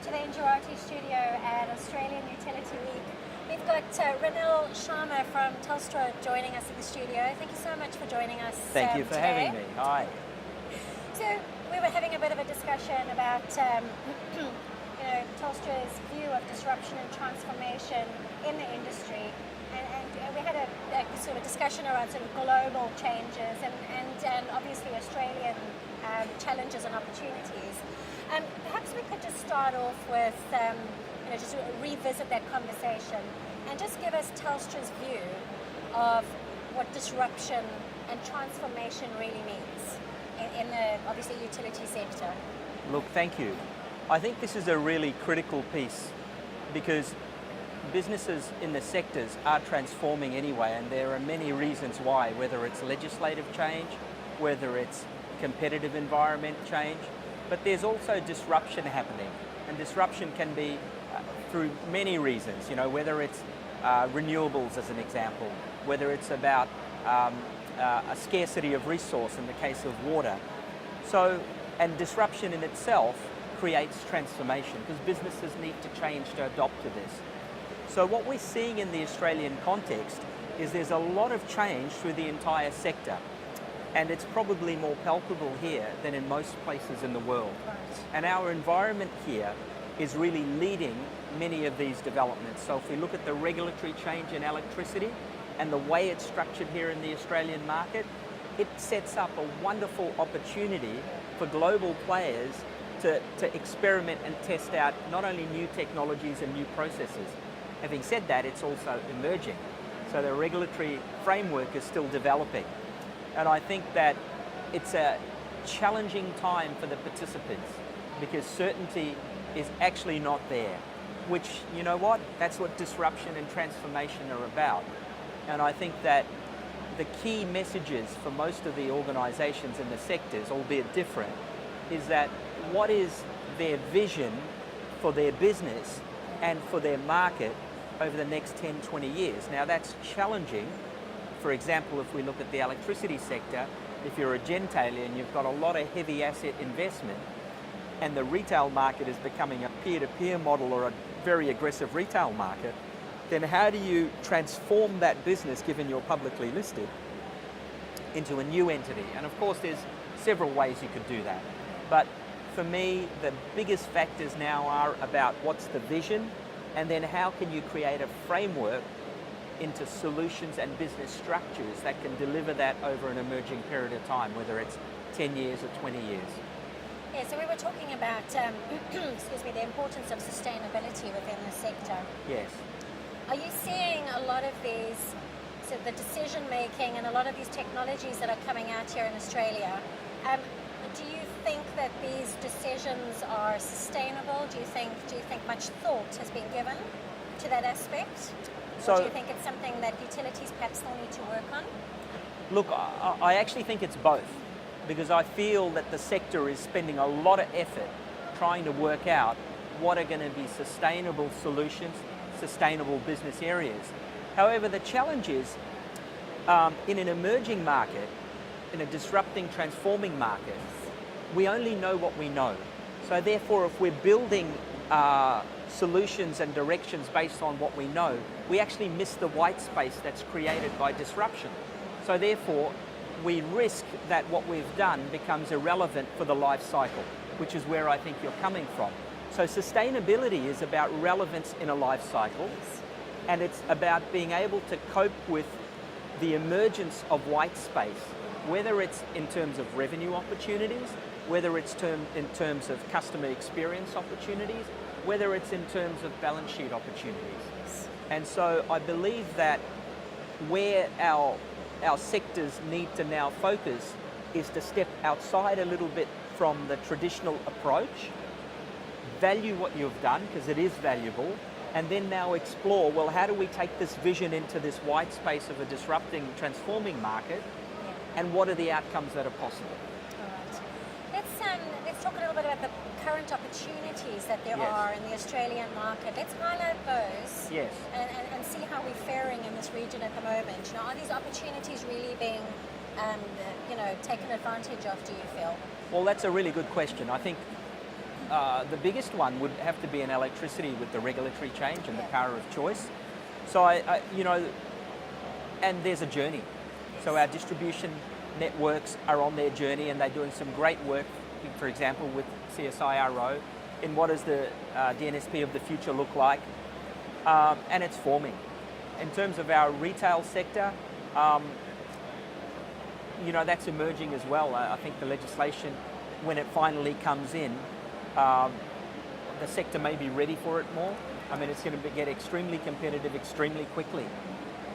to the Injurati studio at Australian Utility Week. We've got Ranil Sharma from Telstra joining us in the studio. Thank you so much for joining us Thank you for today. having me. Hi. So we were having a bit of a discussion about Telstra's view of disruption and transformation in the industry, and we had a sort of discussion around sort of global changes and obviously Australian challenges and opportunities. Perhaps we could just start off with just to revisit that conversation and just give us Telstra's view of what disruption and transformation really means in the obviously utility sector. Look, thank you. I think this is a really critical piece because businesses in the sectors are transforming anyway, and there are many reasons why, whether it's legislative change, whether it's competitive environment change, but there's also disruption happening, and disruption can be through many reasons, whether it's renewables as an example, whether it's about a scarcity of resource in the case of water. And disruption in itself creates transformation because businesses need to change to adopt to this. So what we're seeing in the Australian context is there's a lot of change through the entire sector, and it's probably more palpable here than in most places in the world. Right. And our environment here is really leading many of these developments. So if we look at the regulatory change in electricity and the way it's structured here in the Australian market, it sets up a wonderful opportunity for global players to experiment and test out not only new technologies and new processes. Having said that, it's also emerging. So the regulatory framework is still developing. And I think that it's a challenging time for the participants because certainty is actually not there, which, that's what disruption and transformation are about. And I think that the key messages for most of the organisations in the sectors, albeit different, is that what is their vision for their business and for their market over the next 10, 20 years. Now that's challenging. For example, if we look at the electricity sector, if you're a gentailer and you've got a lot of heavy asset investment and the retail market is becoming a peer-to-peer model or a very aggressive retail market, then how do you transform that business, given you're publicly listed, into a new entity? And of course there's several ways you could do that. But for me, the biggest factors now are about what's the vision, and then how can you create a framework into solutions and business structures that can deliver that over an emerging period of time, whether it's 10 years or 20 years. Yeah, so we were talking about, the importance of sustainability within the sector. Yes. Are you seeing a lot of these, so the decision making and a lot of these technologies that are coming out here in Australia, do you think that these decisions are sustainable? Do you think much thought has been given to that aspect? Or do you think it's something that utilities perhaps still need to work on? Look, I actually think it's both, because I feel that the sector is spending a lot of effort trying to work out what are going to be sustainable solutions, sustainable business areas. However, the challenge is in an emerging market, in a disrupting, transforming market, we only know what we know. So therefore, if we're building solutions and directions based on what we know, we actually miss the white space that's created by disruption. So therefore, we risk that what we've done becomes irrelevant for the life cycle, which is where I think you're coming from. So sustainability is about relevance in a life cycle, and it's about being able to cope with the emergence of white space, whether it's in terms of revenue opportunities, whether it's in terms of customer experience opportunities, whether it's in terms of balance sheet opportunities. And so I believe that where our sectors need to now focus is to step outside a little bit from the traditional approach, value what you've done because it is valuable, and then now explore, well, how do we take this vision into this white space of a disrupting, transforming market, and what are the outcomes that are possible? All right. Let's talk a little bit about the current opportunities that there are in the Australian market. Let's highlight those and see how we're faring in this region at the moment. Are these opportunities really being taken advantage of, do you feel? Well, that's a really good question. I think the biggest one would have to be in electricity with the regulatory change and the Yeah. car of choice. So and there's a journey. So our distribution networks are on their journey, and they're doing some great work, for example, with CSIRO, in what does the DNSP of the future look like, and it's forming. In terms of our retail sector, that's emerging as well. I think the legislation, when it finally comes in, the sector may be ready for it more. I mean, it's going to get extremely competitive extremely quickly,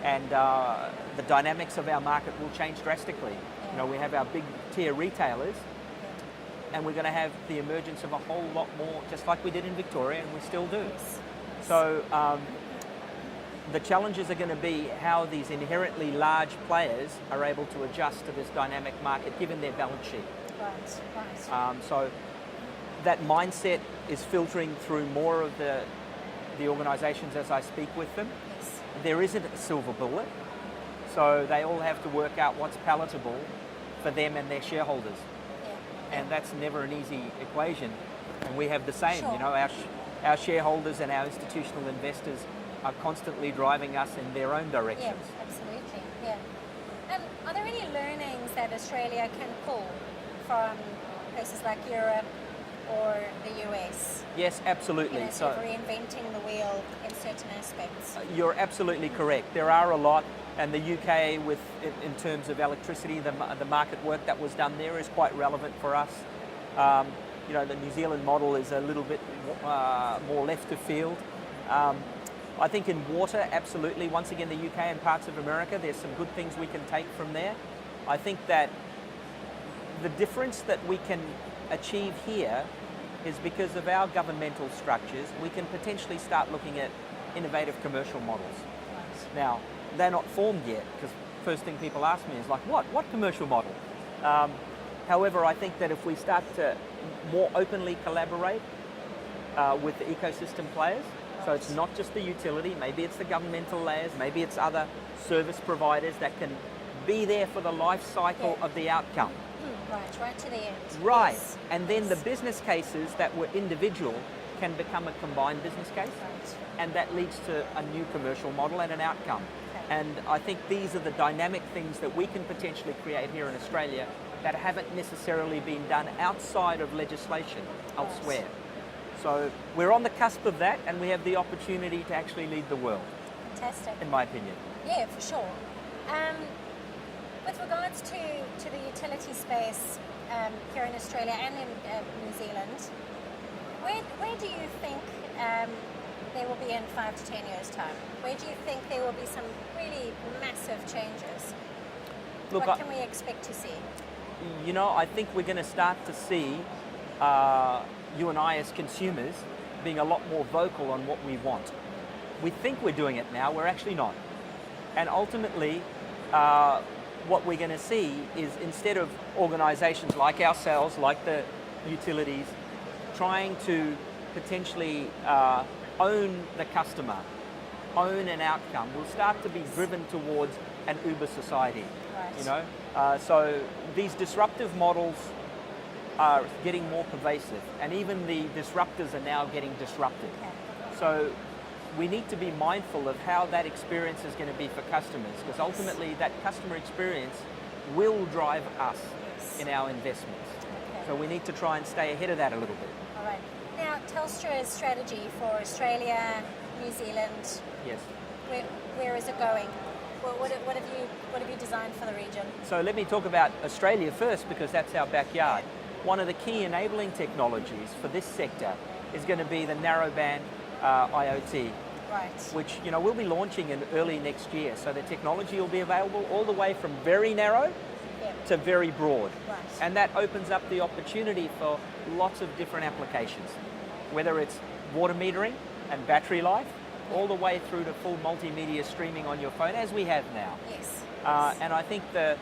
and the dynamics of our market will change drastically. We have our big tier retailers, and we're going to have the emergence of a whole lot more, just like we did in Victoria, and we still do. Yes. So the challenges are going to be how these inherently large players are able to adjust to this dynamic market, given their balance sheet. Right. So that mindset is filtering through more of the organisations as I speak with them. Yes. There isn't a silver bullet, so they all have to work out what's palatable for them and their shareholders. Yeah. And that's never an easy equation. And we have the same. Sure. Our shareholders and our institutional investors are constantly driving us in their own directions. Yeah, absolutely. Yeah. And are there any learnings that Australia can pull from places like Europe or the US? Yes, absolutely. Sort of reinventing the wheel in certain aspects. You're absolutely correct. There are a lot, and the UK, in terms of electricity, the market work that was done there is quite relevant for us. The New Zealand model is a little bit more left of field. I think in water, absolutely. Once again, the UK and parts of America, there's some good things we can take from there. I think that the difference that we can achieve here is because of our governmental structures, we can potentially start looking at innovative commercial models. Right. Now, they're not formed yet, because first thing people ask me is like, what commercial model? However, I think that if we start to more openly collaborate with the ecosystem players, so it's not just the utility, maybe it's the governmental layers, maybe it's other service providers that can be there for the life cycle of the outcome. Right to the end. Right, Yes. and then the business cases that were individual can become a combined business case, Right. and that leads to a new commercial model and an outcome. Okay. And I think these are the dynamic things that we can potentially create here in Australia that haven't necessarily been done outside of legislation elsewhere. So we're on the cusp of that, and we have the opportunity to actually lead the world, Fantastic. in my opinion. Yeah, for sure. With regards to the utility space here in Australia and in New Zealand, where do you think they will be in 5 to 10 years' time? Where do you think there will be some really massive changes? Look, what can we expect to see? I think we're going to start to see you and I as consumers being a lot more vocal on what we want. We think we're doing it now, we're actually not. And ultimately, what we're going to see is, instead of organisations like ourselves, like the utilities, trying to potentially own the customer, own an outcome, we'll start to be driven towards an Uber society. Right. So these disruptive models are getting more pervasive, and even the disruptors are now getting disrupted. Okay. So we need to be mindful of how that experience is going to be for customers, because ultimately that customer experience will drive us in our investments. Okay. So we need to try and stay ahead of that a little bit. All right. Now, Telstra's strategy for Australia, New Zealand, Yes. where is it going? What have you designed for the region? So let me talk about Australia first, because that's our backyard. One of the key enabling technologies for this sector is going to be the narrowband IoT, Right. which we'll be launching in early next year. So the technology will be available all the way from very narrow to very broad. Right. And that opens up the opportunity for lots of different applications, whether it's water metering and battery life, all the way through to full multimedia streaming on your phone, as we have now. Yes. And I think the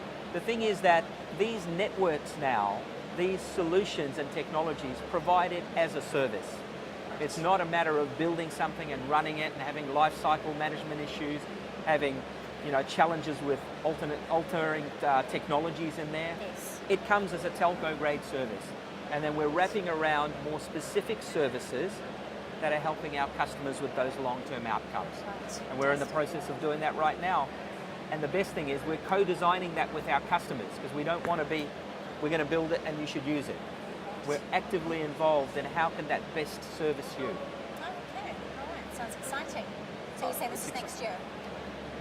thing is that these networks now, these solutions and technologies, provide it as a service. It's not a matter of building something and running it and having life cycle management issues, having challenges with altering technologies in there. Yes. It comes as a telco grade service. And then we're wrapping around more specific services that are helping our customers with those long-term outcomes. Right. And we're in the process of doing that right now. And the best thing is we're co-designing that with our customers, because we don't want to be, we're going to build it and you should use it. We're actively involved in how can that best service you. Okay, all right, sounds exciting. So you say this is next year?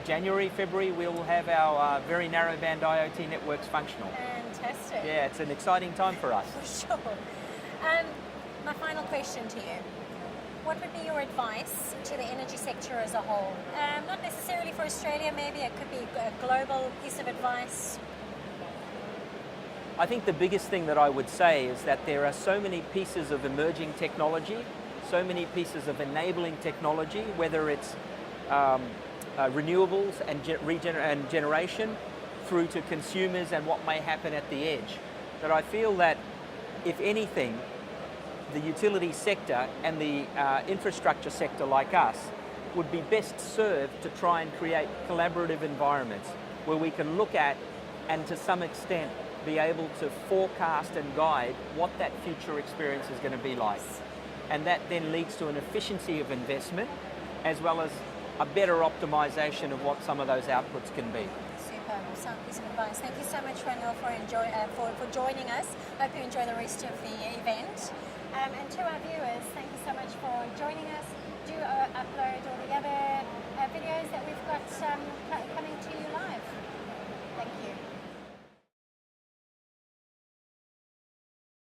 January, February, we'll have our very narrowband IoT networks functional. Fantastic. Yeah, it's an exciting time for us. For sure. My final question to you. What would be your advice to the energy sector as a whole? Not necessarily for Australia, maybe it could be a global piece of advice. I think the biggest thing that I would say is that there are so many pieces of emerging technology, so many pieces of enabling technology, whether it's renewables and generation, through to consumers and what may happen at the edge. But I feel that, if anything, the utility sector and the infrastructure sector like us would be best served to try and create collaborative environments where we can look at and to some extent be able to forecast and guide what that future experience is going to be like. And that then leads to an efficiency of investment as well as a better optimization of what some of those outputs can be. Superb, sound piece of advice. Thank you so much, Ranil, for joining us. Hope you enjoy the rest of the event. And to our viewers, thank you so much for joining us. Do upload all the other videos that we've got coming to you live. Thank you.